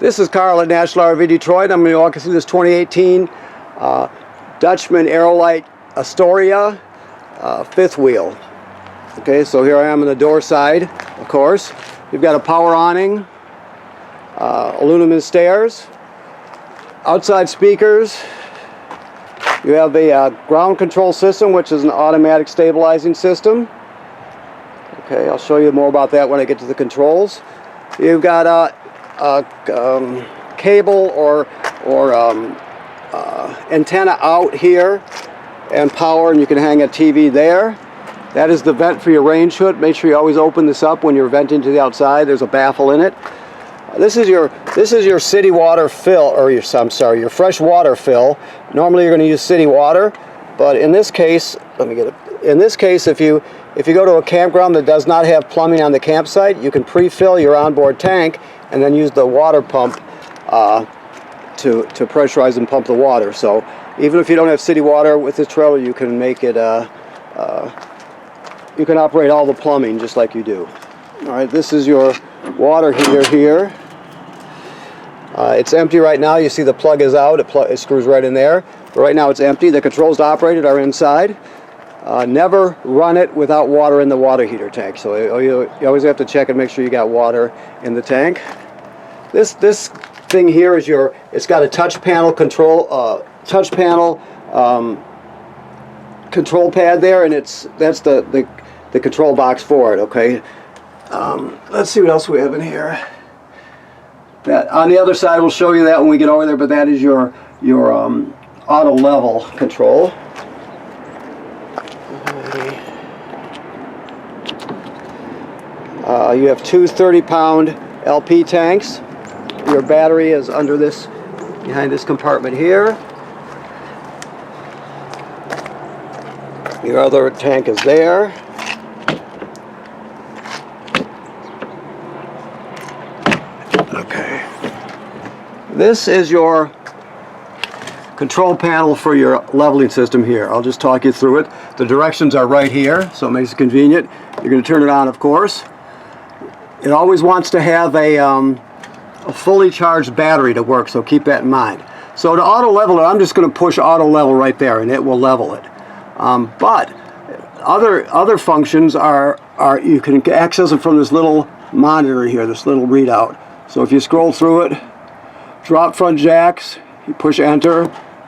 This is Carl at National RV Detroit. I'm going to walk you through this 2018 DUTCHMEN AEROLITE Astoria fifth wheel. Okay, so here I am on the door side, of course. You've got a power awning, aluminum stairs, outside speakers. You have a ground control system, which is an automatic stabilizing system. Okay, I'll show you more about that when I get to the controls. You've got a cable or antenna out here and power, and you can hang a TV there. That is the vent for your range hood. Make sure you always open this up when you're venting to the outside. There's a baffle in it. This is your city water fill, or your fresh water fill. Normally you're going to use city water, but in this case, let me get it. In this case, if you go to a campground that does not have plumbing on the campsite, you can pre-fill your onboard tank and then use the water pump to pressurize and pump the water. So even if you don't have city water with this trailer, you can make it. You can operate all the plumbing just like you do. All right, this is your water heater here. It's empty right now. You see the plug is out. It screws right in there. But right now it's empty. The controls to operate it are inside. Never run it without water in the water heater tank. So you always have to check and make sure you got water in the tank. This thing here is it's got a touch panel control control pad there, and that's the control box for it. Okay. Let's see what else we have in here. That on the other side, we'll show you that when we get over there. But that is your auto level control. You have two 30-pound LP tanks. Your battery is under this, behind this compartment here. Your other tank is there. Okay. This is your control panel for your leveling system here. I'll just talk you through it. The directions are right here, so it makes it convenient. You're going to turn it on, of course. It always wants to have a fully charged battery to work, so keep that in mind. So to auto level it, I'm just going to push auto level right there, and it will level it. But other functions are you can access them from this little monitor here, this little readout. So if you scroll through it, drop front jacks, you push enter,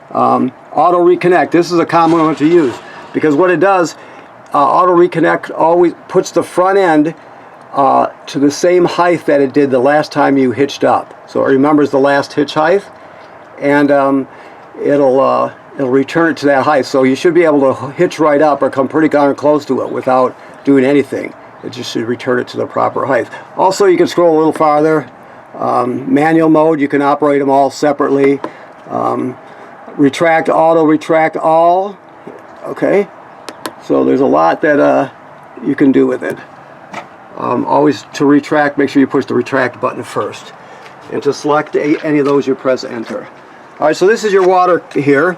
auto reconnect. This is a common one to use because what it does, auto reconnect always puts the front end to the same height that it did the last time you hitched up. So it remembers the last hitch height, and it'll return it to that height. So you should be able to hitch right up or come pretty darn close to it without doing anything. It just should return it to the proper height. Also, you can scroll a little farther. Manual mode, you can operate them all separately. Retract, auto, retract all. Okay, so there's a lot that you can do with it. Always to retract, make sure you push the retract button first. And to select any of those, you press enter. All right, so this is your water here.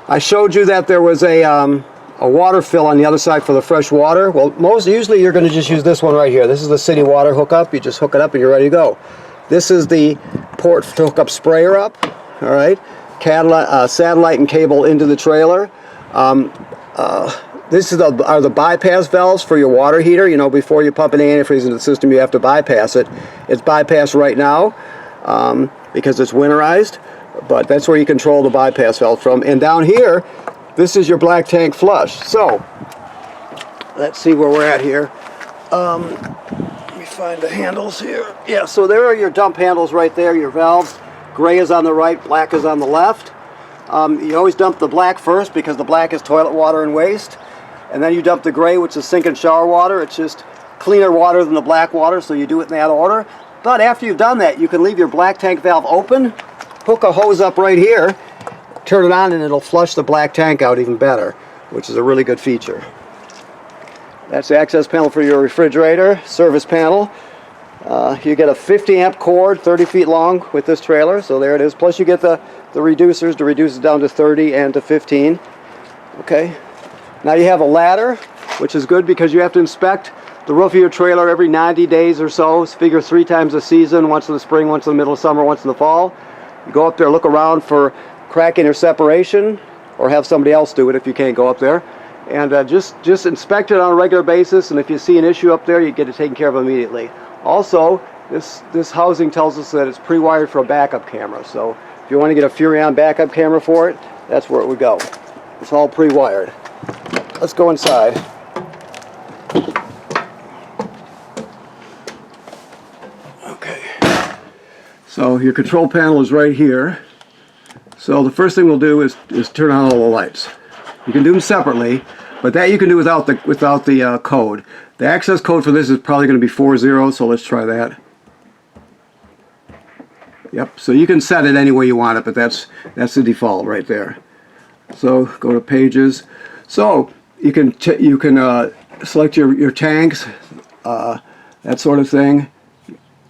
I showed you that there was a water fill on the other side for the fresh water. Well, usually you're going to just use this one right here. This is the city water hookup. You just hook it up and you're ready to go. This is the port to hook up sprayer up. All right, satellite and cable into the trailer. This is are the bypass valves for your water heater. You know, before you pump any antifreeze into the system, you have to bypass it. It's bypassed right now because it's winterized, but that's where you control the bypass valve from. And down here, this is your black tank flush. So, let's see where we're at here. Let me find the handles here. Yeah, so there are your dump handles right there, your valves. Gray is on the right, black is on the left. You always dump the black first because the black is toilet water and waste. And then you dump the gray, which is sink and shower water. It's just cleaner water than the black water, so you do it in that order. But after you've done that, you can leave your black tank valve open, hook a hose up right here, turn it on, and it'll flush the black tank out even better, which is a really good feature. That's the access panel for your refrigerator, service panel. You get a 50 amp cord, 30 feet long with this trailer, so there it is. Plus you get the reducers to reduce it down to 30 and to 15. Okay. Now you have a ladder, which is good because you have to inspect the roof of your trailer every 90 days or so. Figure 3 times a season, once in the spring, once in the middle of summer, once in the fall. You go up there, look around for cracking or separation, or have somebody else do it if you can't go up there. And just inspect it on a regular basis, and if you see an issue up there, you get it taken care of immediately. Also, this housing tells us that it's pre-wired for a backup camera. So if you want to get a Furrion backup camera for it, that's where it would go. It's all pre-wired. Let's go inside. Okay. So your control panel is right here. So the first thing we'll do is turn on all the lights. You can do them separately, but that you can do without the code. The access code for this is probably going to be 40, so let's try that. Yep, so you can set it any way you want it, but that's the default right there. So go to pages. So you can select your tanks, that sort of thing.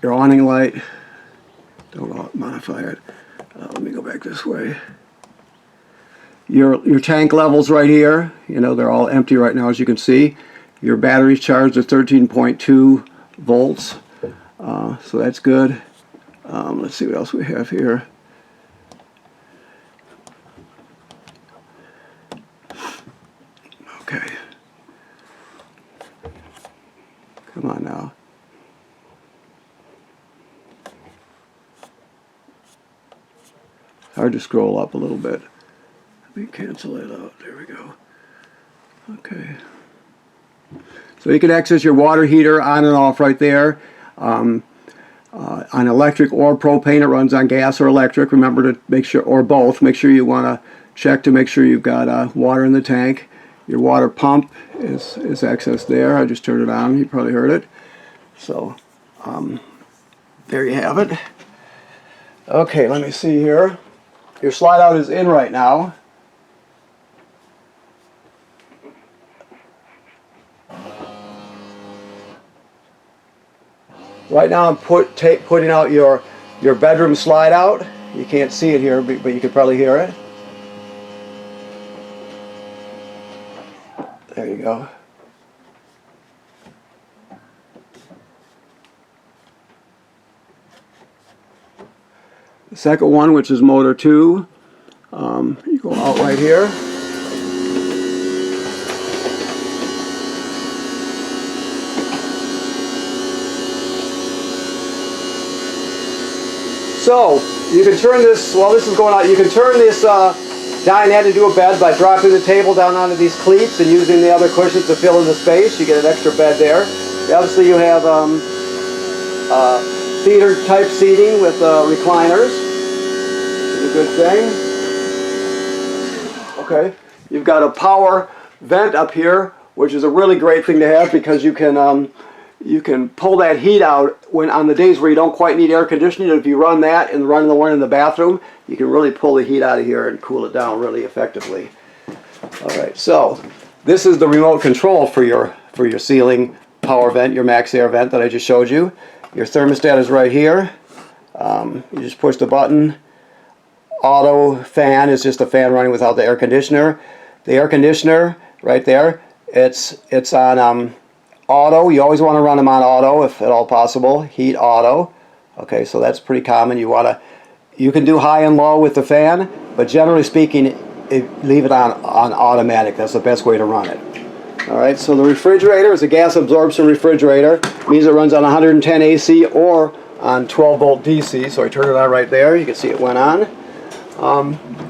Your awning light. Don't modify it. Let me go back this way. Your tank levels right here. You know, they're all empty right now, as you can see. Your battery's charged at 13.2 volts, so that's good. Let's see what else we have here. Okay. Come on now. Hard to scroll up a little bit. Let me cancel that out. There we go. Okay. So you can access your water heater on and off right there. On electric or propane, it runs on gas or electric. Remember to make sure, or both, make sure you want to check to make sure you've got water in the tank. Your water pump is accessed there. I just turned it on. You probably heard it. So there you have it. Okay, let me see here. Your slide out is in right now. Right now I'm putting out your bedroom slide out. You can't see it here, but you can probably hear it. There you go. The second one, which is motor 2, you go out right here. So you can turn this, while this is going out, you can turn this dinette into a bed by dropping the table down onto these cleats and using the other cushions to fill in the space. You get an extra bed there. Obviously you have theater type seating with recliners. It's a good thing. Okay, you've got a power vent up here, which is a really great thing to have because you can pull that heat out when on the days where you don't quite need air conditioning. If you run that and run the one in the bathroom, you can really pull the heat out of here and cool it down really effectively. All right, so this is the remote control for your ceiling power vent, your max air vent that I just showed you. Your thermostat is right here. You just push the button. Auto fan is just a fan running without the air conditioner. The air conditioner right there, it's on auto. You always want to run them on auto if at all possible. Heat auto. Okay, so that's pretty common. You can do high and low with the fan, but generally speaking, leave it on automatic. That's the best way to run it. All right, so the refrigerator is a gas absorption refrigerator. It means it runs on 110 AC or on 12 volt DC. So I turn it on right there. You can see it went on.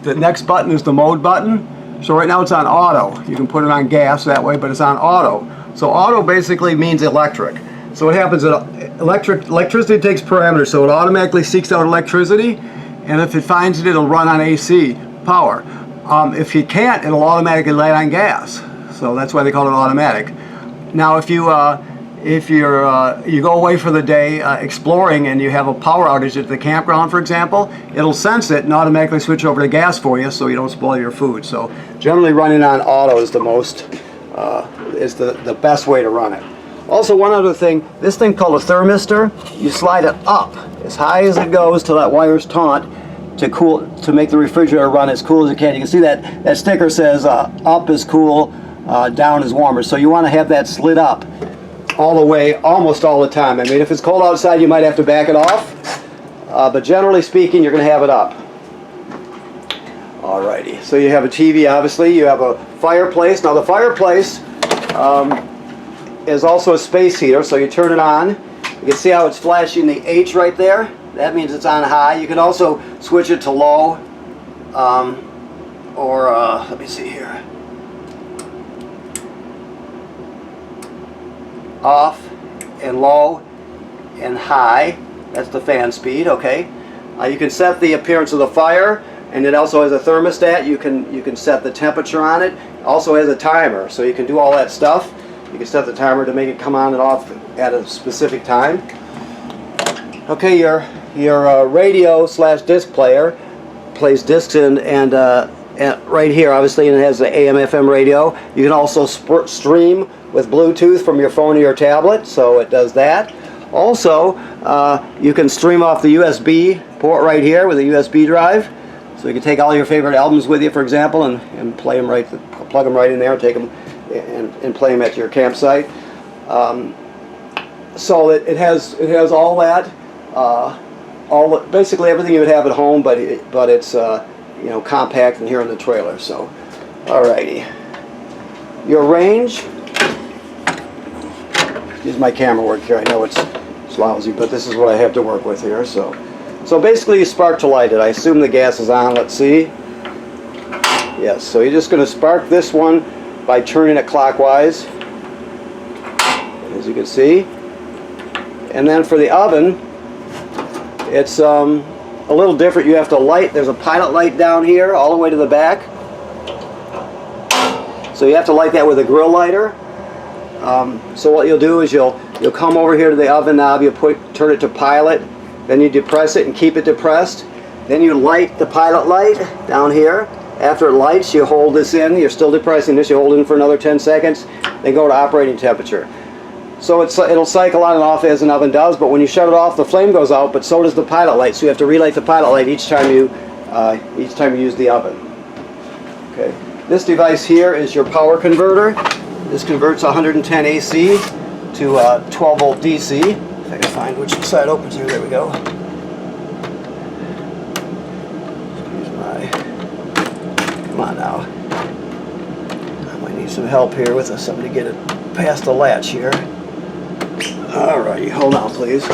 The next button is the mode button. So right now it's on auto. You can put it on gas that way, but it's on auto. So auto basically means electric. So what happens is electricity takes parameters, so it automatically seeks out electricity, and if it finds it, it'll run on AC power. If it can't, it'll automatically light on gas. So that's why they call it automatic. Now if you go away for the day exploring and you have a power outage at the campground, for example, it'll sense it and automatically switch over to gas for you so you don't spoil your food. So generally running on auto is the best way to run it. Also, one other thing, this thing called a thermistor, you slide it up as high as it goes till that wire's taut to make the refrigerator run as cool as it can. You can see that sticker says up is cool, down is warmer. So you want to have that slid up all the way almost all the time. I mean, if it's cold outside, you might have to back it off, but generally speaking, you're going to have it up. Alrighty, so you have a TV, obviously. You have a fireplace. Now the fireplace is also a space heater, so you turn it on. You can see how it's flashing the H right there. That means it's on high. You can also switch it to low, or let me see here. Off and low and high. That's the fan speed. Okay. You can set the appearance of the fire, and it also has a thermostat. You can set the temperature on it. It also has a timer, so you can do all that stuff. You can set the timer to make it come on and off at a specific time. Okay, your radio / disc player plays discs and right here, obviously, and it has the AM/FM radio. You can also stream with Bluetooth from your phone or your tablet, so it does that. Also, you can stream off the USB port right here with a USB drive. So you can take all your favorite albums with you, for example, and play them plug them right in there, and take them and play them at your campsite. So it has all that, basically everything you would have at home, but it's you know, compact and here in the trailer. So, alrighty, your range. Use my camera work here. I know it's lousy, but this is what I have to work with here. So basically, you spark to light it. I assume the gas is on. Let's see. Yes. So you're just going to spark this one by turning it clockwise, as you can see. And then for the oven, it's a little different. You have to light. There's a pilot light down here, all the way to the back. So you have to light that with a grill lighter. So what you'll do is you'll come over here to the oven knob. You turn it to pilot. Then you depress it and keep it depressed. Then you light the pilot light down here. After it lights, you hold this in. You're still depressing this. You hold it in for another 10 seconds. Then go to operating temperature. So it'll cycle on and off as an oven does, but when you shut it off, the flame goes out, but so does the pilot light. So you have to relight the pilot light each time you use the oven. Okay. This device here is your power converter. This converts 110 AC to 12 volt DC. If I can find which side opens here. There we go. Come on now. I might need some help here with something to get it past the latch here. Alrighty, hold on please.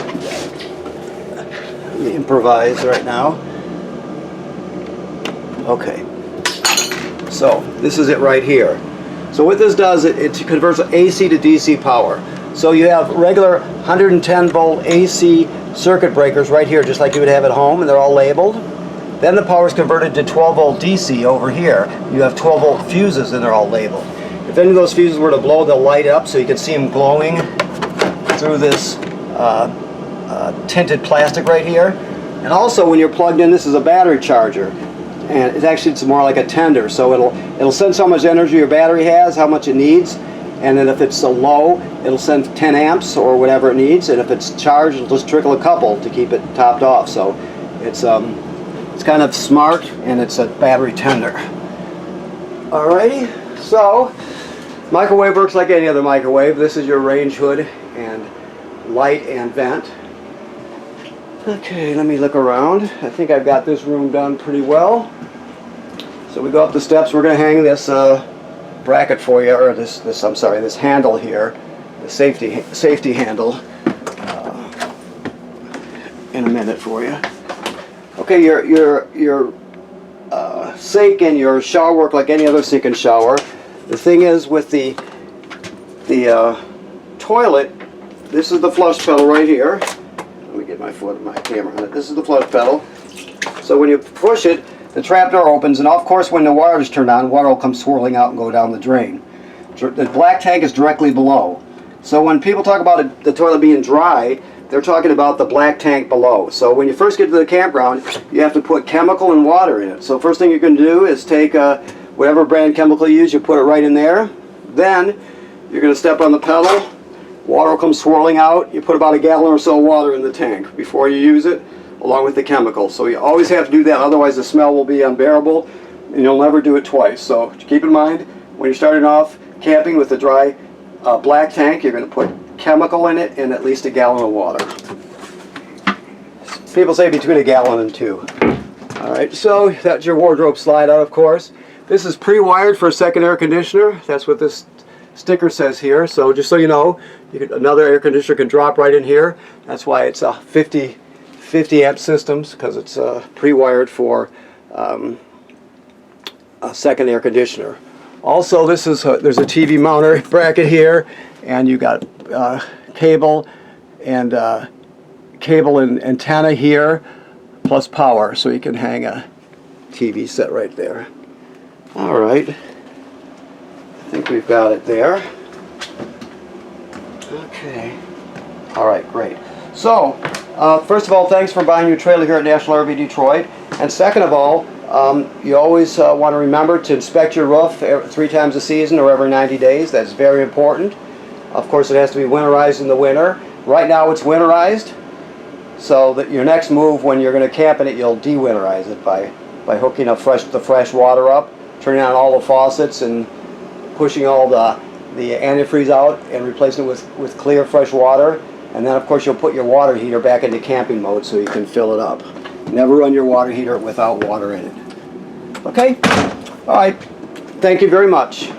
Let me improvise right now. Okay. So this is it right here. So what this does, it converts AC to DC power. So you have regular 110 volt AC circuit breakers right here, just like you would have at home, and they're all labeled. Then the power is converted to 12 volt DC over here. You have 12 volt fuses, and they're all labeled. If any of those fuses were to blow, they'll light up, so you can see them glowing through this tinted plastic right here. And also, when you're plugged in, this is a battery charger, and it's more like a tender. So it'll sense how much energy your battery has, how much it needs, and then if it's so low, it'll send 10 amps or whatever it needs, and if it's charged, it'll just trickle a couple to keep it topped off. So it's kind of smart, and it's a battery tender. Alrighty, so microwave works like any other microwave. This is your range hood and light and vent. Okay, let me look around. I think I've got this room done pretty well. So we go up the steps. We're going to hang this bracket for you, or this handle here, the safety handle, in a minute for you. Okay, your sink and your shower work like any other sink and shower. The thing is, with the toilet, this is the flush pedal right here. Let me get my camera on it. This is the flush pedal. So when you push it, the trap door opens, and of course when the water is turned on, water will come swirling out and go down the drain. The black tank is directly below. So when people talk about the toilet being dry, they're talking about the black tank below. So when you first get to the campground, you have to put chemical and water in it. So first thing you're going to do is take whatever brand chemical you use, you put it right in there. Then you're going to step on the pedal. Water will come swirling out. You put about a gallon or so of water in the tank before you use it, along with the chemical. So you always have to do that, otherwise the smell will be unbearable, and you'll never do it twice. So keep in mind, when you're starting off camping with the dry black tank, you're going to put chemical in it and at least a gallon of water. People say between a gallon and 2. Alright, so that's your wardrobe slide out, of course. This is pre-wired for a second air conditioner. That's what this sticker says here. So just so you know, another air conditioner can drop right in here. That's why it's a 50 amp systems, because it's pre-wired for a second air conditioner. Also, this is there's a TV mounter bracket here, and you got cable and antenna here, plus power, so you can hang a TV set right there. All right, I think we've got it there. Okay. All right, great. So, first of all, thanks for buying your trailer here at National RV Detroit. And second of all, you always want to remember to inspect your roof 3 times a season or every 90 days. That's very important. Of course, it has to be winterized in the winter. Right now it's winterized, so that your next move when you're going to camp in it, you'll de-winterize it by hooking up the fresh water up, turning on all the faucets and pushing all the antifreeze out and replacing it with clear fresh water. And then of course you'll put your water heater back into camping mode so you can fill it up. Never run your water heater without water in it. Okay? Alright. Thank you very much.